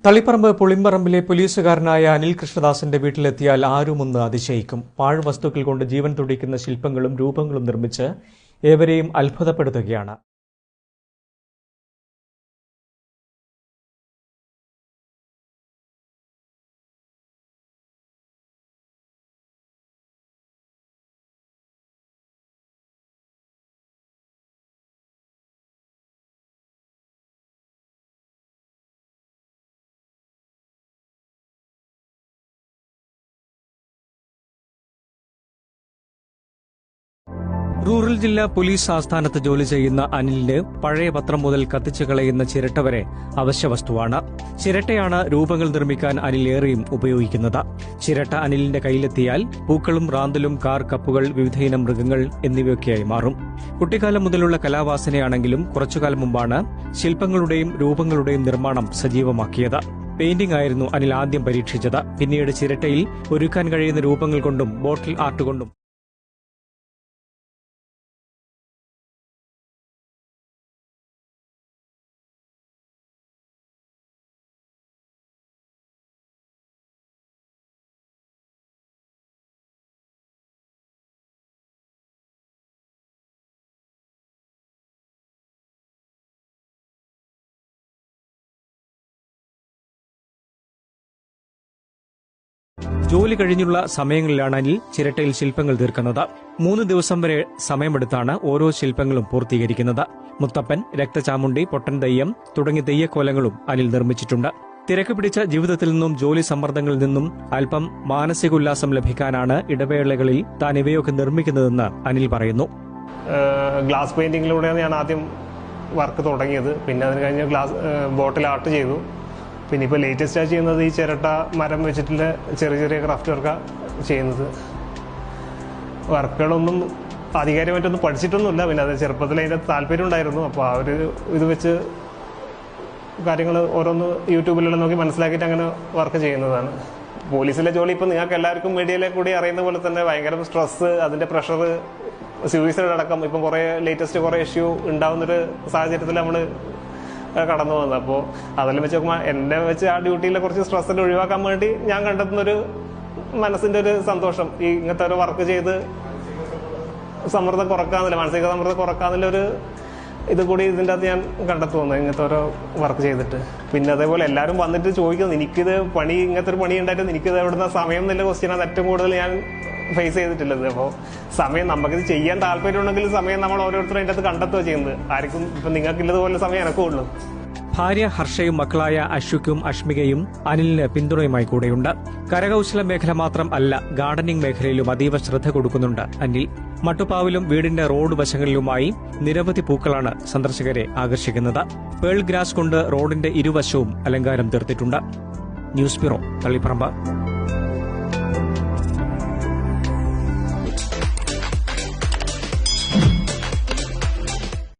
തളിപ്പറമ്പ് പുളിമ്പറമ്പിലെ പോലീസുകാരനായ അനിൽ കൃഷ്ണദാസിന്റെ വീട്ടിലെത്തിയാൽ ആരുമൊന്ന് അതിശയിക്കും. പാഴ്വസ്തുക്കൾ കൊണ്ട് ജീവൻ തുടിക്കുന്ന ശില്പങ്ങളും രൂപങ്ങളും നിർമ്മിച്ച് ഏവരെയും അത്ഭുതപ്പെടുത്തുകയാണ്. റൂറൽ ജില്ലാ പോലീസ് ആസ്ഥാനത്ത് ജോലി ചെയ്യുന്ന അനിലിന് പഴയ പത്രം മുതൽ കത്തിച്ചു കളയുന്ന ചിരട്ട വരെ അവശ്യവസ്തുവാണ്. ചിരട്ടയാണ് രൂപങ്ങൾ നിർമ്മിക്കാൻ അനിൽ ഏറെയും ഉപയോഗിക്കുന്നത്. ചിരട്ട അനിലിന്റെ കയ്യിലെത്തിയാൽ പൂക്കളും റാന്തലും കാർ കപ്പുകൾ വിവിധയിനം മൃഗങ്ങൾ എന്നിവയൊക്കെയായി മാറും. കുട്ടിക്കാലം മുതലുള്ള കലാവാസനയാണെങ്കിലും കുറച്ചുകാലം മുമ്പാണ് ശില്പങ്ങളുടെയും രൂപങ്ങളുടെയും നിർമ്മാണം സജീവമാക്കിയത്. പെയിന്റിംഗ് ആയിരുന്നു അനിൽ ആദ്യം പരീക്ഷിച്ചത്. പിന്നീട് ചിരട്ടയിൽ ഒരുക്കാൻ കഴിയുന്ന രൂപങ്ങൾ കൊണ്ടും ബോട്ടിൽ ആർട്ട് കൊണ്ടും ജോലി കഴിഞ്ഞുള്ള സമയങ്ങളിലാണ് അനിൽ ചിരട്ടയിൽ ശില്പങ്ങൾ തീർക്കുന്നത്. 3 ദിവസം വരെ സമയമെടുത്താണ് ഓരോ ശില്പങ്ങളും പൂർത്തീകരിക്കുന്നത്. മുത്തപ്പൻ, രക്തചാമുണ്ടി, പൊട്ടൻ തെയ്യം തുടങ്ങിയ തെയ്യക്കോലങ്ങളും അനിൽ നിർമ്മിച്ചിട്ടുണ്ട്. തിരക്ക് പിടിച്ച ജീവിതത്തിൽ നിന്നും ജോലി സമ്മർദ്ദങ്ങളിൽ നിന്നും അല്പം മാനസികോല്ലാസം ലഭിക്കാനാണ് ഇടവേളകളിൽ താൻ ഇവയൊക്കെ നിർമ്മിക്കുന്നതെന്ന് അനിൽ പറയുന്നു. ഗ്ലാസ് പെയിന്റിങ്ങിലൂടെയാണ് ഞാൻ ആദ്യം വർക്ക് തുടങ്ങിയത്. പിന്നെ അതിന് കഴിഞ്ഞ് ബോട്ടിൽ ആർട്ട് ചെയ്തു. പിന്നെ ഇപ്പോൾ ലേറ്റസ്റ്റ് ആയി ചെയ്യുന്നത് ഈ ചിരട്ട മരം വെച്ചിട്ടുള്ള ചെറിയ ചെറിയ ക്രാഫ്റ്റ് വർക്കാണ് ചെയ്യുന്നത്. വർക്കുകളൊന്നും ആധികാരികമായിട്ടൊന്നും പഠിച്ചിട്ടൊന്നുമില്ല. പിന്നെ അത് ചെറുപ്പത്തിൽ അതിൻ്റെ താല്പര്യം ഉണ്ടായിരുന്നു. അപ്പോൾ ആ ഒരു ഇത് വെച്ച് കാര്യങ്ങൾ ഓരോന്ന് യൂട്യൂബിലെല്ലാം നോക്കി മനസ്സിലാക്കിയിട്ട് അങ്ങനെ വർക്ക് ചെയ്യുന്നതാണ്. പോലീസിലെ ജോലി ഇപ്പോൾ നിങ്ങൾക്ക് എല്ലാവർക്കും മീഡിയയിലെ കൂടി അറിയുന്ന പോലെ തന്നെ ഭയങ്കര സ്ട്രെസ്സ്, അതിൻ്റെ പ്രഷർ, സൂയിസൈഡ് അടക്കം ഇപ്പം ലേറ്റസ്റ്റ് കുറേ ഇഷ്യൂ ഉണ്ടാവുന്നൊരു സാഹചര്യത്തിൽ നമ്മൾ കടന്നു പോകുന്നത്. അപ്പോൾ അതെല്ലാം വെച്ച് നോക്കുമ്പോൾ എന്നെ വെച്ച് ആ ഡ്യൂട്ടിയിലെ കുറച്ച് സ്ട്രെസ്സെല്ലാം ഒഴിവാക്കാൻ വേണ്ടി ഞാൻ കണ്ടെത്തുന്നൊരു മനസ്സിൻ്റെ ഒരു സന്തോഷം ഈ ഇങ്ങനത്തെ ഒരു വർക്ക് ചെയ്ത് സമ്മർദ്ദം കുറക്കാന്നില്ല, മാനസിക സമ്മർദ്ദം കുറക്കാന്നുള്ള ഒരു ഇത് കൂടി ഇതിൻ്റെ അകത്ത് ഞാൻ കണ്ടെത്തുന്നു ഇങ്ങനത്തെ ഓരോ വർക്ക് ചെയ്തിട്ട്. പിന്നെ അതേപോലെ എല്ലാവരും വന്നിട്ട് ചോദിക്കുന്നത് എനിക്കിത് ഇങ്ങനത്തെ ഒരു പണി ഉണ്ടായിട്ട് എനിക്കിത് എവിടുന്ന സമയം എന്നുള്ള ക്വസ്റ്റ്യനാണ് ഏറ്റവും കൂടുതൽ ഞാൻ ഫേസ് ചെയ്തിട്ടുള്ളത്. അപ്പോൾ സമയം നമുക്കിത് ചെയ്യാൻ താല്പര്യമുണ്ടെങ്കിൽ സമയം നമ്മൾ ഓരോരുത്തരും അതിൻ്റെ അകത്ത് കണ്ടെത്തുക ചെയ്യുന്നത്. ആർക്കും ഇപ്പം നിങ്ങൾക്കില്ലതുപോലെ സമയം എനക്കും ഉള്ളൂ. ഭാര്യ ഹർഷയും മക്കളായ അശ്വിക്കും അഷ്മികയും അനിലിന് പിന്തുണയുമായി കൂടെയുണ്ട്. കരകൌശല മേഖല മാത്രം അല്ല, ഗാർഡനിംഗ് മേഖലയിലും അതീവ ശ്രദ്ധ കൊടുക്കുന്നുണ്ട് അനിൽ. മട്ടുപ്പാവിലും വീടിന്റെ റോഡ് വശങ്ങളിലുമായി നിരവധി പൂക്കളാണ് സന്ദർശകരെ ആകർഷിക്കുന്നത്. പേൾ ഗ്രാസ് കൊണ്ട് റോഡിന്റെ ഇരുവശവും അലങ്കാരം തീർത്തിട്ടുണ്ട്. News bureau, Taliparamba.